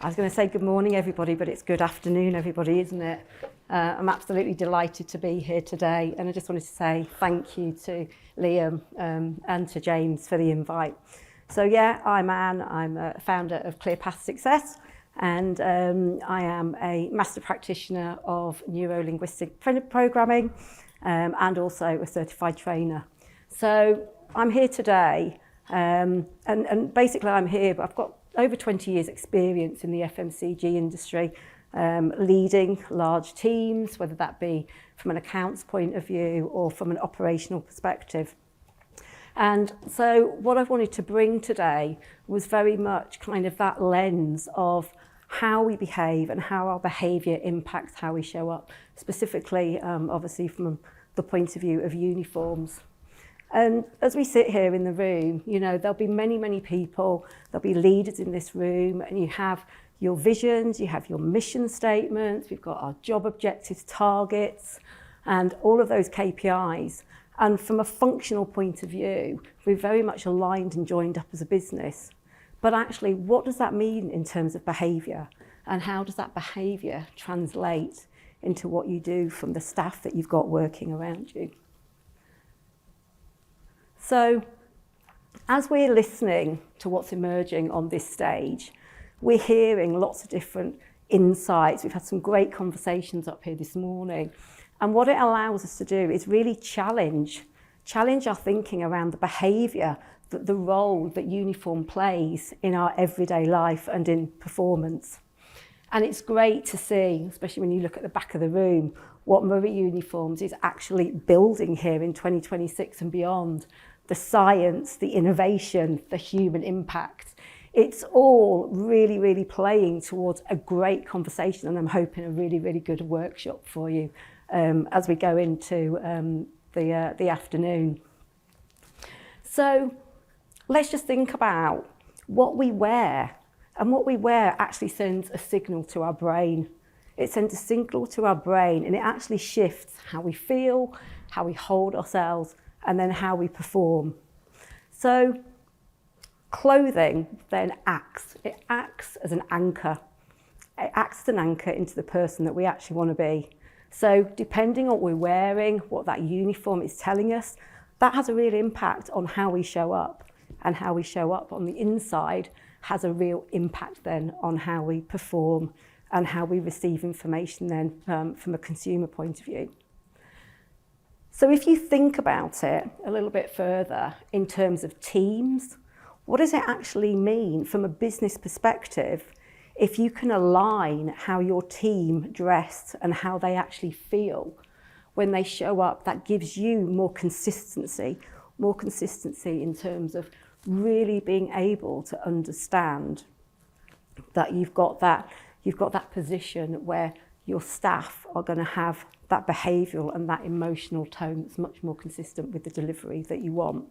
I was going to say good morning, everybody, but it's good afternoon, everybody, isn't it? I'm absolutely delighted to be here today, and I just wanted to say thank you to Liam and to James for the invite. So yeah, I'm Anne, I'm a founder of ClearPath Success, and I am a master practitioner of neuro-linguistic programming and also a certified trainer. So I'm here today, and basically I'm here, but I've got over 20 years experience in the FMCG industry, leading large teams, whether that be from an accounts point of view or from an operational perspective. And so what I wanted to bring today was very much kind of that lens of how we behave and how our behaviour impacts how we show up, specifically, obviously from the point of view of uniforms. And as we sit here in the room, you know, there'll be many, many people, there'll be leaders in this room, and you have your visions, you have your mission statements, we've got our job objectives, targets, and all of those KPIs. And from a functional point of view, we're very much aligned and joined up as a business. But actually, what does that mean in terms of behaviour? And how does that behaviour translate into what you do from the staff that you've got working around you? So, as we're listening to what's emerging on this stage, we're hearing lots of different insights. We've had some great conversations up here this morning. And what it allows us to do is really challenge our thinking around the behaviour, the role that uniform plays in our everyday life and in performance. And it's great to see, especially when you look at the back of the room, what Murray Uniforms is actually building here in 2026 and beyond. The science, the innovation, the human impact. It's all really, really playing towards a great conversation, and I'm hoping a really, really good workshop for you as we go into the afternoon. So let's just think about what we wear, and what we wear actually sends a signal to our brain. It sends a signal to our brain, and it actually shifts how we feel, how we hold ourselves, and then how we perform. So clothing then acts as an anchor. It acts as an anchor into the person that we actually want to be. So depending on what we're wearing, what that uniform is telling us, that has a real impact on how we show up. And how we show up on the inside has a real impact then on how we perform and how we receive information then from a consumer point of view. So if you think about it a little bit further in terms of teams, what does it actually mean from a business perspective if you can align how your team dress and how they actually feel when they show up? That gives you more consistency in terms of really being able to understand that you've got that position where your staff are going to have that behavioural and that emotional tone that's much more consistent with the delivery that you want.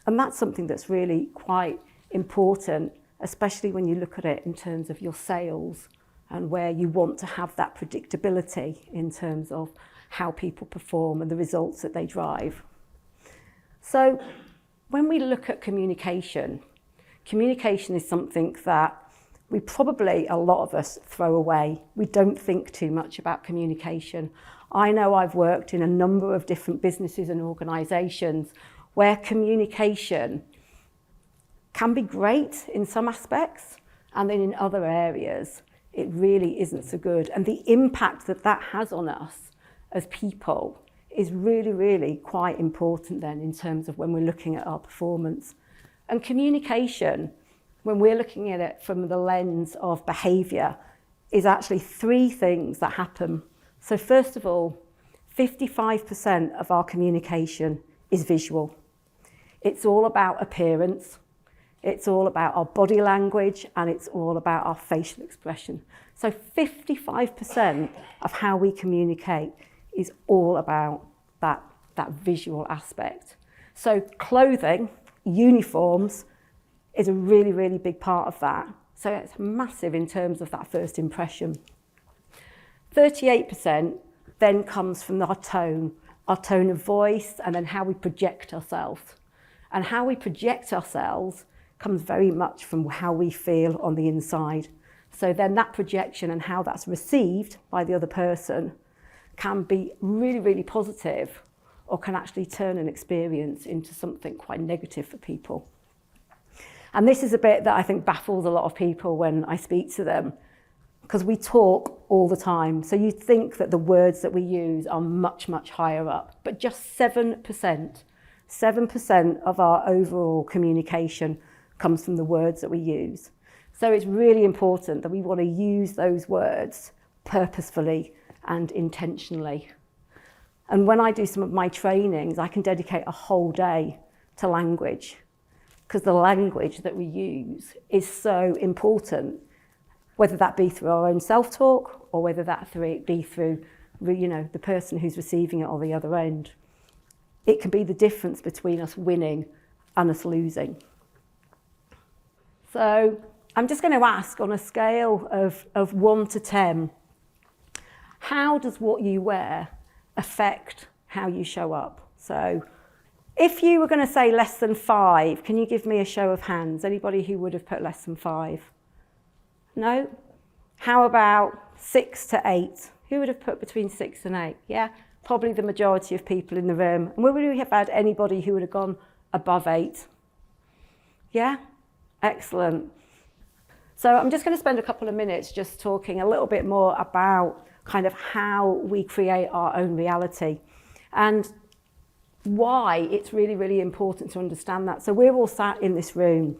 And that's something that's really quite important, especially when you look at it in terms of your sales and where you want to have that predictability in terms of how people perform and the results that they drive. So when we look at communication is something that we probably, a lot of us, throw away. We don't think too much about communication. I know I've worked in a number of different businesses and organisations where communication can be great in some aspects, and then in other areas, it really isn't so good. And the impact that that has on us as people is really, really quite important then in terms of when we're looking at our performance. And communication, when we're looking at it from the lens of behaviour, is actually three things that happen. So first of all, 55% of our communication is visual. It's all about appearance, it's all about our body language, and it's all about our facial expression. So 55% of how we communicate is all about that visual aspect. So clothing, uniforms, is a really, really big part of that. So it's massive in terms of that first impression. 38% then comes from our tone of voice, and then how we project ourselves. And how we project ourselves comes very much from how we feel on the inside. So then that projection and how that's received by the other person can be really, really positive, or can actually turn an experience into something quite negative for people. And this is a bit that I think baffles a lot of people when I speak to them, because we talk all the time. So you think that the words that we use are much, much higher up, but just 7% of our overall communication comes from the words that we use. So it's really important that we want to use those words purposefully and intentionally. And when I do some of my trainings, I can dedicate a whole day to language, because the language that we use is so important, whether that be through our own self-talk or whether that be through, the person who's receiving it on the other end. It can be the difference between us winning and us losing. So I'm just going to ask, on a scale of 1 to 10, how does what you wear affect how you show up? So if you were going to say less than 5, can you give me a show of hands? Anybody who would have put less than 5? No? How about 6 to 8? Who would have put between 6 and 8? Yeah, probably the majority of people in the room. And would we have had anybody who would have gone above 8? Yeah? Excellent. So I'm just going to spend a couple of minutes just talking a little bit more about kind of how we create our own reality and why it's really, really important to understand that. So we're all sat in this room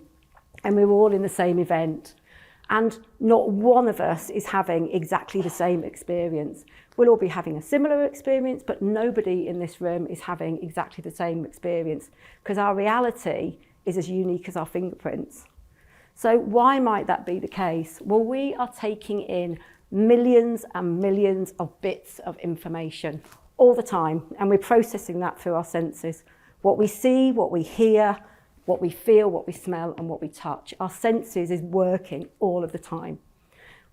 and we're all in the same event, and not one of us is having exactly the same experience. We'll all be having a similar experience, but nobody in this room is having exactly the same experience, because our reality is as unique as our fingerprints. So why might that be the case? Well, we are taking in millions and millions of bits of information all the time, and we're processing that through our senses. What we see, what we hear, what we feel, what we smell, and what we touch. Our senses is working all of the time.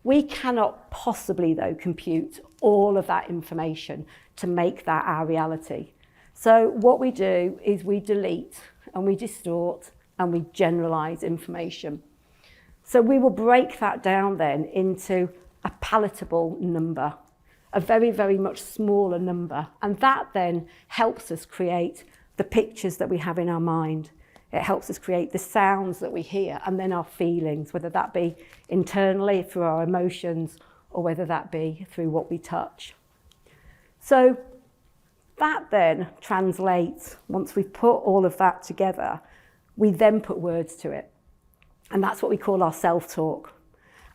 We cannot possibly, though, compute all of that information to make that our reality. So what we do is we delete and we distort and we generalize information. So we will break that down then into a palatable number, a very, very much smaller number. And that then helps us create the pictures that we have in our mind. It helps us create the sounds that we hear, and then our feelings, whether that be internally through our emotions or whether that be through what we touch. So that then translates, once we've put all of that together, we then put words to it. And that's what we call our self-talk.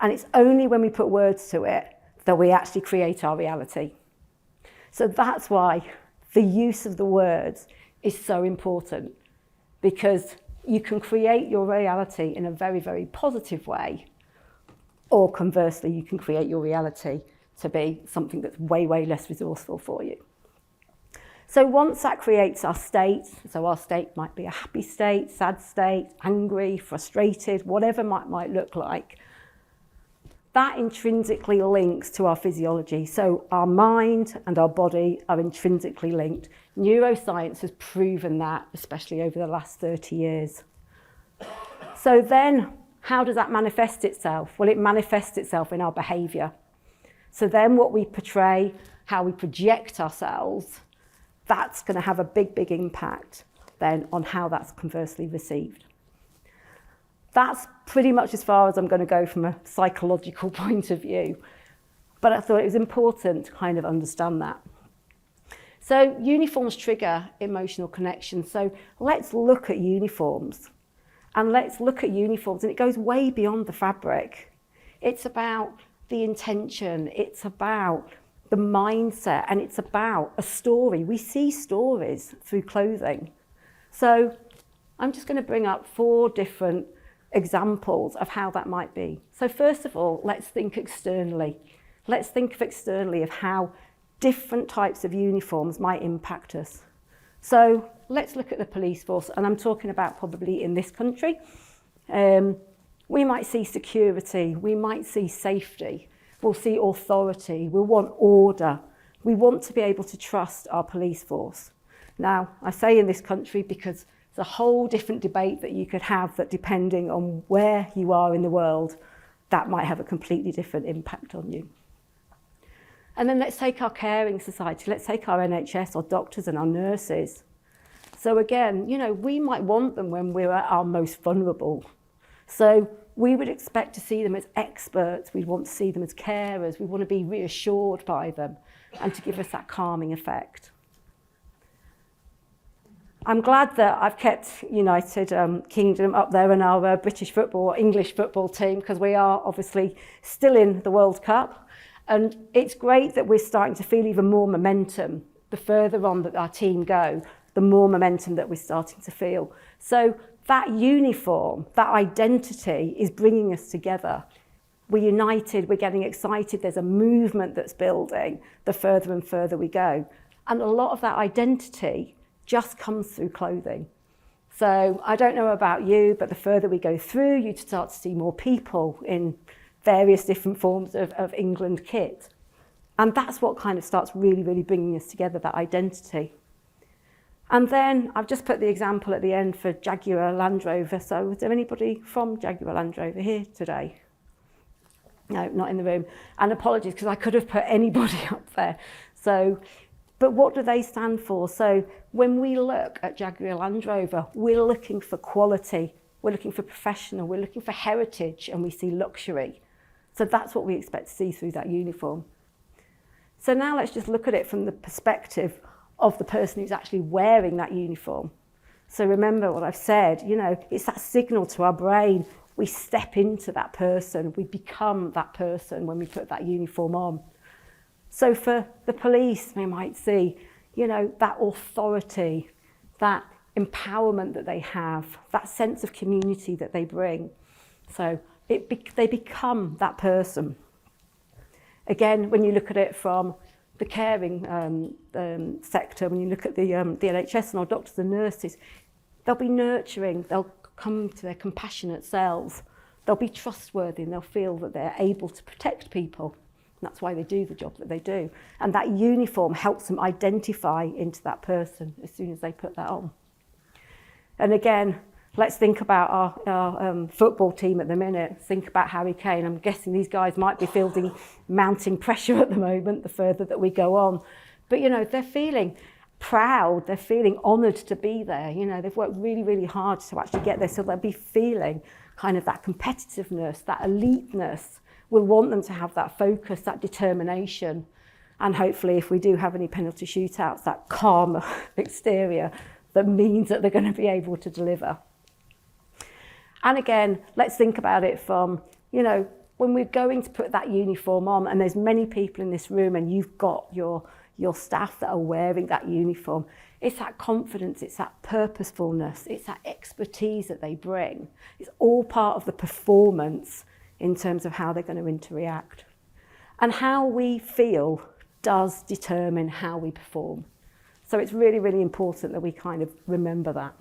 And it's only when we put words to it that we actually create our reality. So that's why the use of the words is so important, because you can create your reality in a very, very positive way, or conversely, you can create your reality to be something that's way, way less resourceful for you. So once that creates our state, so our state might be a happy state, sad state, angry, frustrated, whatever might look like, that intrinsically links to our physiology. So our mind and our body are intrinsically linked. Neuroscience has proven that, especially over the last 30 years. So then, how does that manifest itself? Well, it manifests itself in our behaviour. So then what we portray, how we project ourselves, that's going to have a big, big impact then on how that's conversely received. That's pretty much as far as I'm going to go from a psychological point of view. But I thought it was important to kind of understand that. So uniforms trigger emotional connection. So let's look at uniforms. And let's look at uniforms. And it goes way beyond the fabric. It's about the intention. It's about the mindset. And it's about a story. We see stories through clothing. So I'm just going to bring up 4 different examples of how that might be. So first of all, let's think externally. Let's think externally of how different types of uniforms might impact us. So let's look at the police force, and I'm talking about probably in this country. We might see security, we might see safety, we'll see authority, we'll want order. We want to be able to trust our police force. Now, I say in this country because it's a whole different debate that you could have, that depending on where you are in the world, that might have a completely different impact on you. And then let's take our caring society, let's take our NHS, our doctors and our nurses. So again, you know, we might want them when we're at our most vulnerable. So we would expect to see them as experts, we'd want to see them as carers, we want to be reassured by them and to give us that calming effect. I'm glad that I've kept United Kingdom up there in our British football, English football team, because we are obviously still in the World Cup. And it's great that we're starting to feel even more momentum. The further on that our team go, the more momentum that we're starting to feel. So that uniform, that identity is bringing us together. We're united, we're getting excited, there's a movement that's building the further and further we go. And a lot of that identity just comes through clothing. So I don't know about you, but the further we go through, you start to see more people in various different forms of England kit. And that's what kind of starts really, really bringing us together, that identity. And then I've just put the example at the end for Jaguar Land Rover. So is there anybody from Jaguar Land Rover here today? No, not in the room. And apologies, because I could have put anybody up there. So, but what do they stand for? So when we look at Jaguar Land Rover, we're looking for quality, we're looking for professional, we're looking for heritage, and we see luxury. So that's what we expect to see through that uniform. So now let's just look at it from the perspective of the person who's actually wearing that uniform. So remember what I've said, you know, it's that signal to our brain. We step into that person, we become that person when we put that uniform on. So for the police, they might see, you know, that authority, that empowerment that they have, that sense of community that they bring. So they become that person. Again, when you look at it from the caring sector, when you look at the NHS and our doctors and nurses, they'll be nurturing, they'll come to their compassionate selves, they'll be trustworthy and they'll feel that they're able to protect people. And that's why they do the job that they do. And that uniform helps them identify into that person as soon as they put that on. And again, let's think about our football team at the minute. Think about Harry Kane. I'm guessing these guys might be feeling mounting pressure at the moment, the further that we go on. But, you know, they're feeling proud, they're feeling honoured to be there. You know, they've worked really, really hard to actually get there. So they'll be feeling kind of that competitiveness, that eliteness. We'll want them to have that focus, that determination. And hopefully, if we do have any penalty shootouts, that calm exterior that means that they're going to be able to deliver. And again, let's think about it from, you know, when we're going to put that uniform on, and there's many people in this room and you've got your staff that are wearing that uniform, it's that confidence, it's that purposefulness, it's that expertise that they bring. It's all part of the performance in terms of how they're going to interact. And how we feel does determine how we perform. So it's really, really important that we kind of remember that.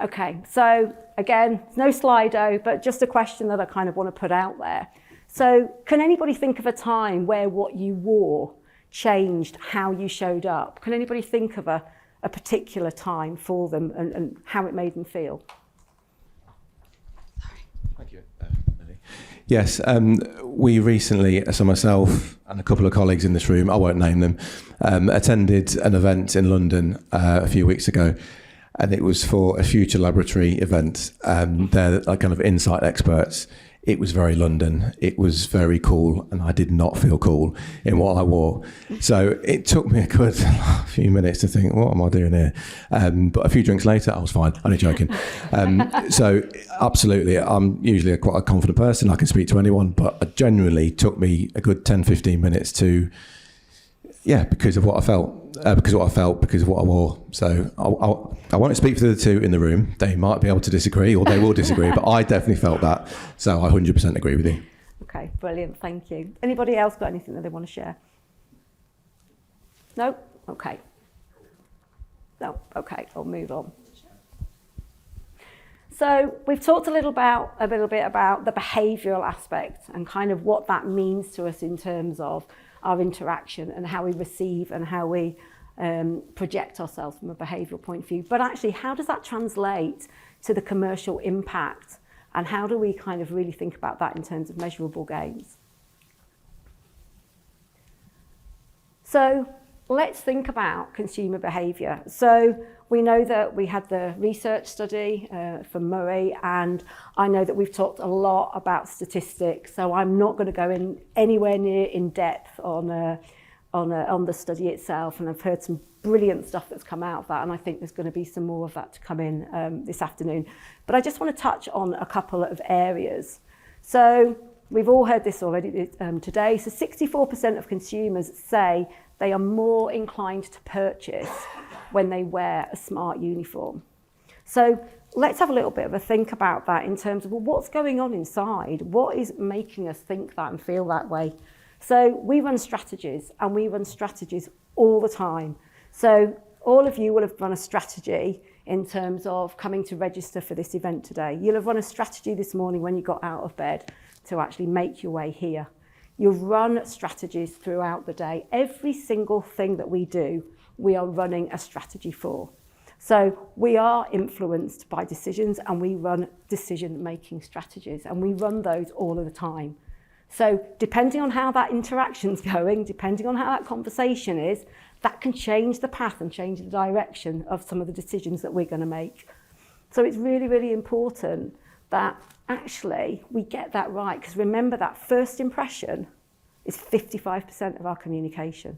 Okay, so again, no Slido, but just a question that I kind of want to put out there. So can anybody think of a time where what you wore changed how you showed up? Can anybody think of a particular time for them and how it made them feel? Thank you. Yes, we recently, so myself and a couple of colleagues in this room, I won't name them, attended an event in London a few weeks ago, and it was for a future laboratory event. They're like kind of insight experts. It was very London. It was very cool, and I did not feel cool in what I wore. So it took me a good few minutes to think, what am I doing here? But a few drinks later, I was fine. Only joking. So absolutely, I'm usually quite a confident person. I can speak to anyone, but it genuinely took me a good 10, 15 minutes to, because of what I felt. Because of what I wore. So I won't speak for the two in the room. They might be able to disagree, or they will disagree, but I definitely felt that. So I 100% agree with you. Okay, brilliant, thank you. Anybody else got anything that they want to share? No? Okay. No? Okay, I'll move on. So we've talked a little bit about the behavioural aspect and kind of what that means to us in terms of our interaction and how we receive and how we project ourselves from a behavioural point of view. But actually, how does that translate to the commercial impact And how do we kind of really think about that in terms of measurable gains? So let's think about consumer behaviour. So we know that we had the research study from Murray, and I know that we've talked a lot about statistics, so I'm not going to go in anywhere near in depth on the study itself, and I've heard some brilliant stuff that's come out of that, and I think there's going to be some more of that to come in this afternoon. But I just want to touch on a couple of areas. So we've all heard this already today. So 64% of consumers say they are more inclined to purchase when they wear a smart uniform. So let's have a little bit of a think about that in terms of, well, what's going on inside? What is making us think that and feel that way? So we run strategies, and we run strategies all the time. So all of you will have run a strategy in terms of coming to register for this event today. You'll have run a strategy this morning when you got out of bed to actually make your way here. You'll run strategies throughout the day. Every single thing that we do, we are running a strategy for. So we are influenced by decisions, and we run decision-making strategies, and we run those all of the time. So depending on how that interaction's going, depending on how that conversation is, that can change the path and change the direction of some of the decisions that we're going to make. So it's really, really important that actually we get that right, because remember that first impression is 55% of our communication.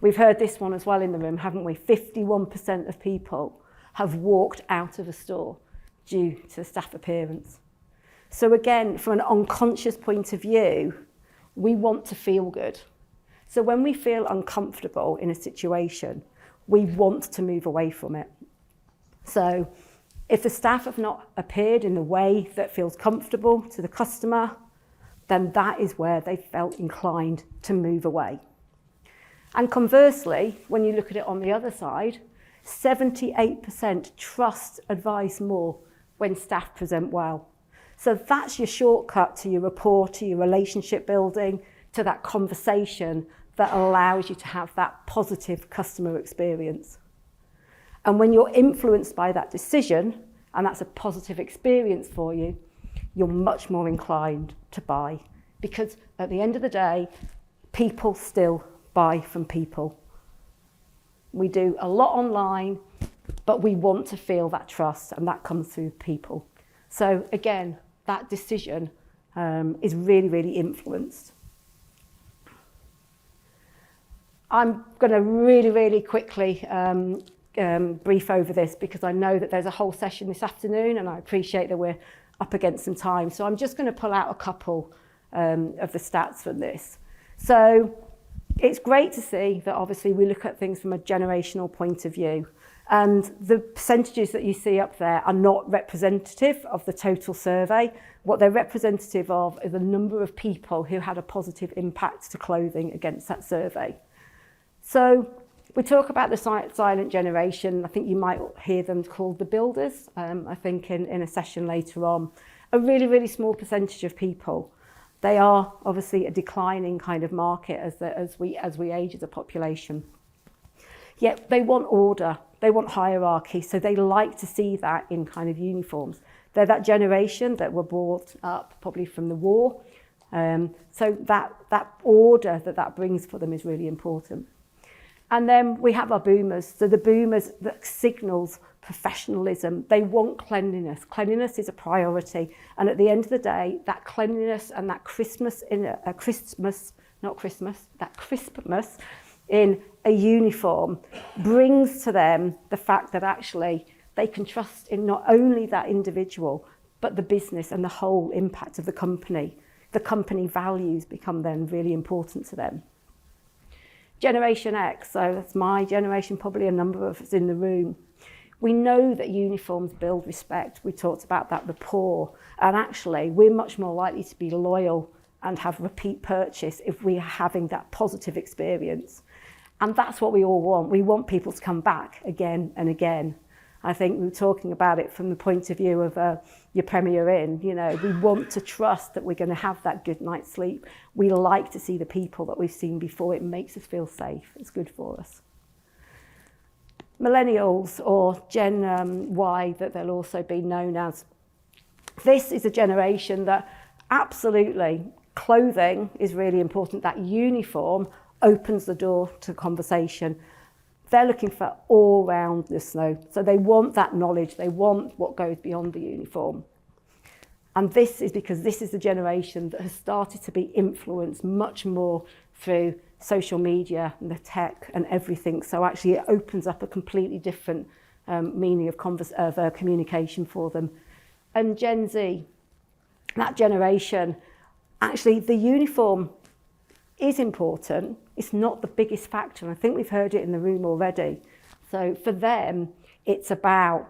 We've heard this one as well in the room, haven't we? 51% of people have walked out of a store due to staff appearance. So again, from an unconscious point of view, we want to feel good. So when we feel uncomfortable in a situation, we want to move away from it. So if the staff have not appeared in the way that feels comfortable to the customer, then that is where they felt inclined to move away. And conversely, when you look at it on the other side, 78% trust advice more when staff present well. So that's your shortcut to your rapport, to your relationship building, to that conversation that allows you to have that positive customer experience. And when you're influenced by that decision, and that's a positive experience for you, you're much more inclined to buy. Because at the end of the day, people still buy from people. We do a lot online, but we want to feel that trust, and that comes through people. So again, that decision is really, really influenced. I'm going to really, really quickly brief over this, because I know that there's a whole session this afternoon, and I appreciate that we're up against some time. So I'm just going to pull out a couple of the stats from this. So it's great to see that obviously we look at things from a generational point of view. And the percentages that you see up there are not representative of the total survey. What they're representative of is the number of people who had a positive impact to clothing against that survey. So we talk about the silent generation. I think you might hear them called the builders, I think in a session later on. A really, really small percentage of people. They are obviously a declining kind of market as we age as a population. Yet they want order, they want hierarchy, so they like to see that in kind of uniforms. They're that generation that were brought up probably from the war. So that order that brings for them is really important. And then we have our boomers. So the boomers, that signals professionalism. They want cleanliness. Cleanliness is a priority. And at the end of the day, that cleanliness and that crispness in a uniform brings to them the fact that actually they can trust in not only that individual, but the business and the whole impact of the company. The company values become then really important to them. Generation X, so that's my generation, probably a number of us in the room. We know that uniforms build respect. We talked about that rapport. And actually, we're much more likely to be loyal and have repeat purchase if we are having that positive experience. And that's what we all want. We want people to come back again and again. I think we were talking about it from the point of view of your Premier Inn. You know, we want to trust that we're going to have that good night's sleep. We like to see the people that we've seen before. It makes us feel safe. It's good for us. millennials, or Gen Y that they'll also be known as. This is a generation that absolutely clothing is really important. That uniform opens the door to conversation. They're looking for all-roundness though. So they want that knowledge. They want what goes beyond the uniform. And this is because this is the generation that has started to be influenced much more through social media and the tech and everything. So actually it opens up a completely different meaning of communication for them. And Gen Z, that generation, actually the uniform is important. It's not the biggest factor. And I think we've heard it in the room already. So for them, it's about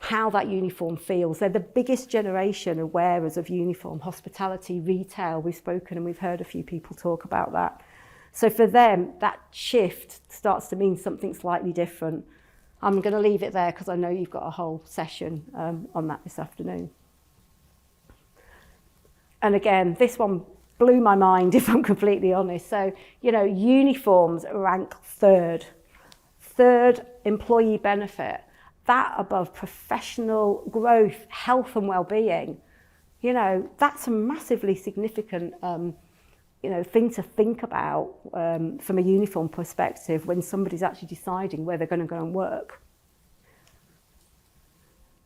how that uniform feels. They're the biggest generation of wearers of uniform, hospitality, retail. We've spoken and we've heard a few people talk about that. So for them, that shift starts to mean something slightly different. I'm going to leave it there because I know you've got a whole session on that this afternoon. And again, this one blew my mind, if I'm completely honest. So, you know, uniforms rank third employee benefit, that above professional growth, health and well-being. You know, that's a massively significant thing to think about from a uniform perspective when somebody's actually deciding where they're going to go and work.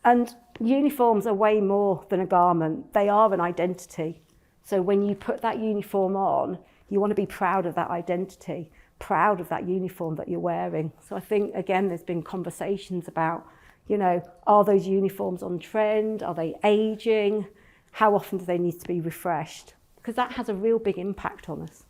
And uniforms are way more than a garment. They are an identity. So when you put that uniform on, you want to be proud of that identity, proud of that uniform that you're wearing. So I think, again, there's been conversations about, you know, are those uniforms on trend? Are they aging? How often do they need to be refreshed? Because that has a real big impact on us.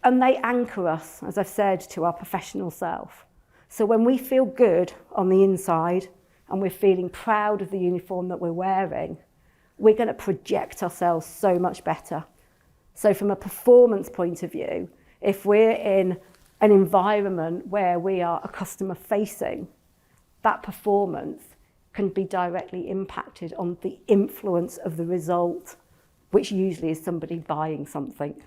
And they anchor us, as I've said, to our professional self. So when we feel good on the inside and we're feeling proud of the uniform that we're wearing, we're going to project ourselves so much better. So from a performance point of view, if we're in an environment where we are a customer facing, that performance can be directly impacted on the influence of the result, which usually is somebody buying something.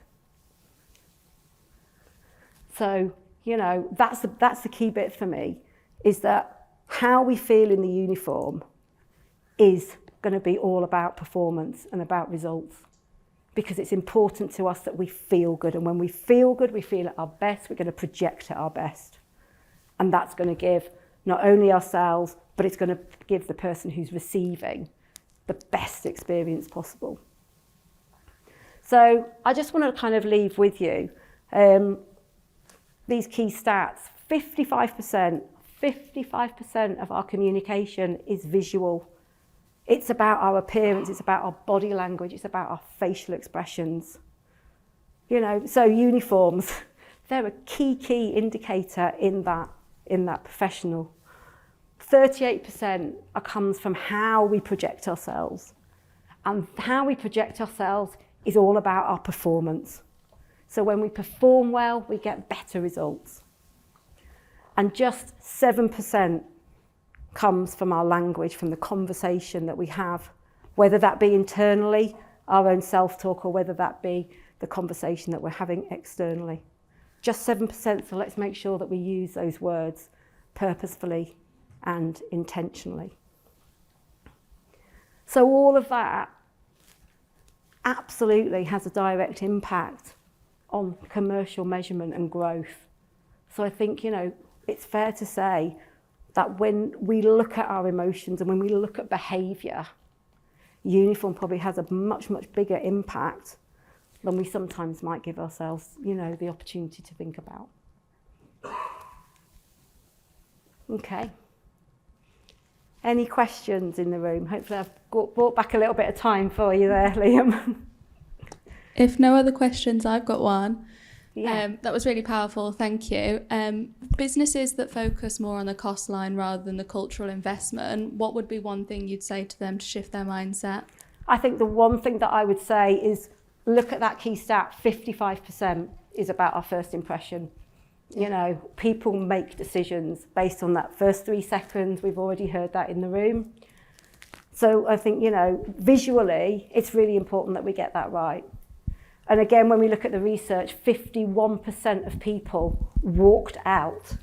So, you know, that's the key bit for me, is that how we feel in the uniform is going to be all about performance and about results, because it's important to us that we feel good. And when we feel good, we feel at our best, we're going to project at our best. And that's going to give not only ourselves, but it's going to give the person who's receiving the best experience possible. So I just want to kind of leave with you these key stats. 55% of our communication is visual. It's about our appearance, it's about our body language, it's about our facial expressions. You know, so uniforms, they're a key indicator in that professional. 38% comes from how we project ourselves. And how we project ourselves is all about our performance. So when we perform well, we get better results. And just 7% comes from our language, from the conversation that we have, whether that be internally, our own self-talk, or whether that be the conversation that we're having externally. Just 7%, so let's make sure that we use those words purposefully and intentionally. So all of that absolutely has a direct impact on commercial measurement and growth. So I think, you know, it's fair to say that when we look at our emotions and when we look at behaviour, uniform probably has a much bigger impact than we sometimes might give ourselves, you know, the opportunity to think about. Okay. Any questions in the room? Hopefully I've brought back a little bit of time for you there, Liam. If no other questions, I've got one. Yeah. That was really powerful, thank you. Businesses that focus more on the cost line rather than the cultural investment, what would be one thing you'd say to them to shift their mindset? I think the one thing that I would say is look at that key stat, 55% is about our first impression. You know, people make decisions based on that first 3 seconds. We've already heard that in the room. So I think, you know, visually, it's really important that we get that right. And again, when we look at the research, 51% of people walked out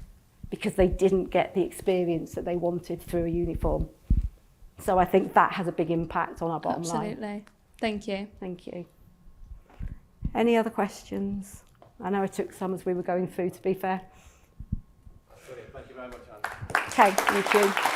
because they didn't get the experience that they wanted through a uniform. So I think that has a big impact on our bottom line. Absolutely. Thank you. Thank you. Any other questions? I know I took some as we were going through, to be fair. Brilliant. Thank you very much, Anne. Okay, thank you.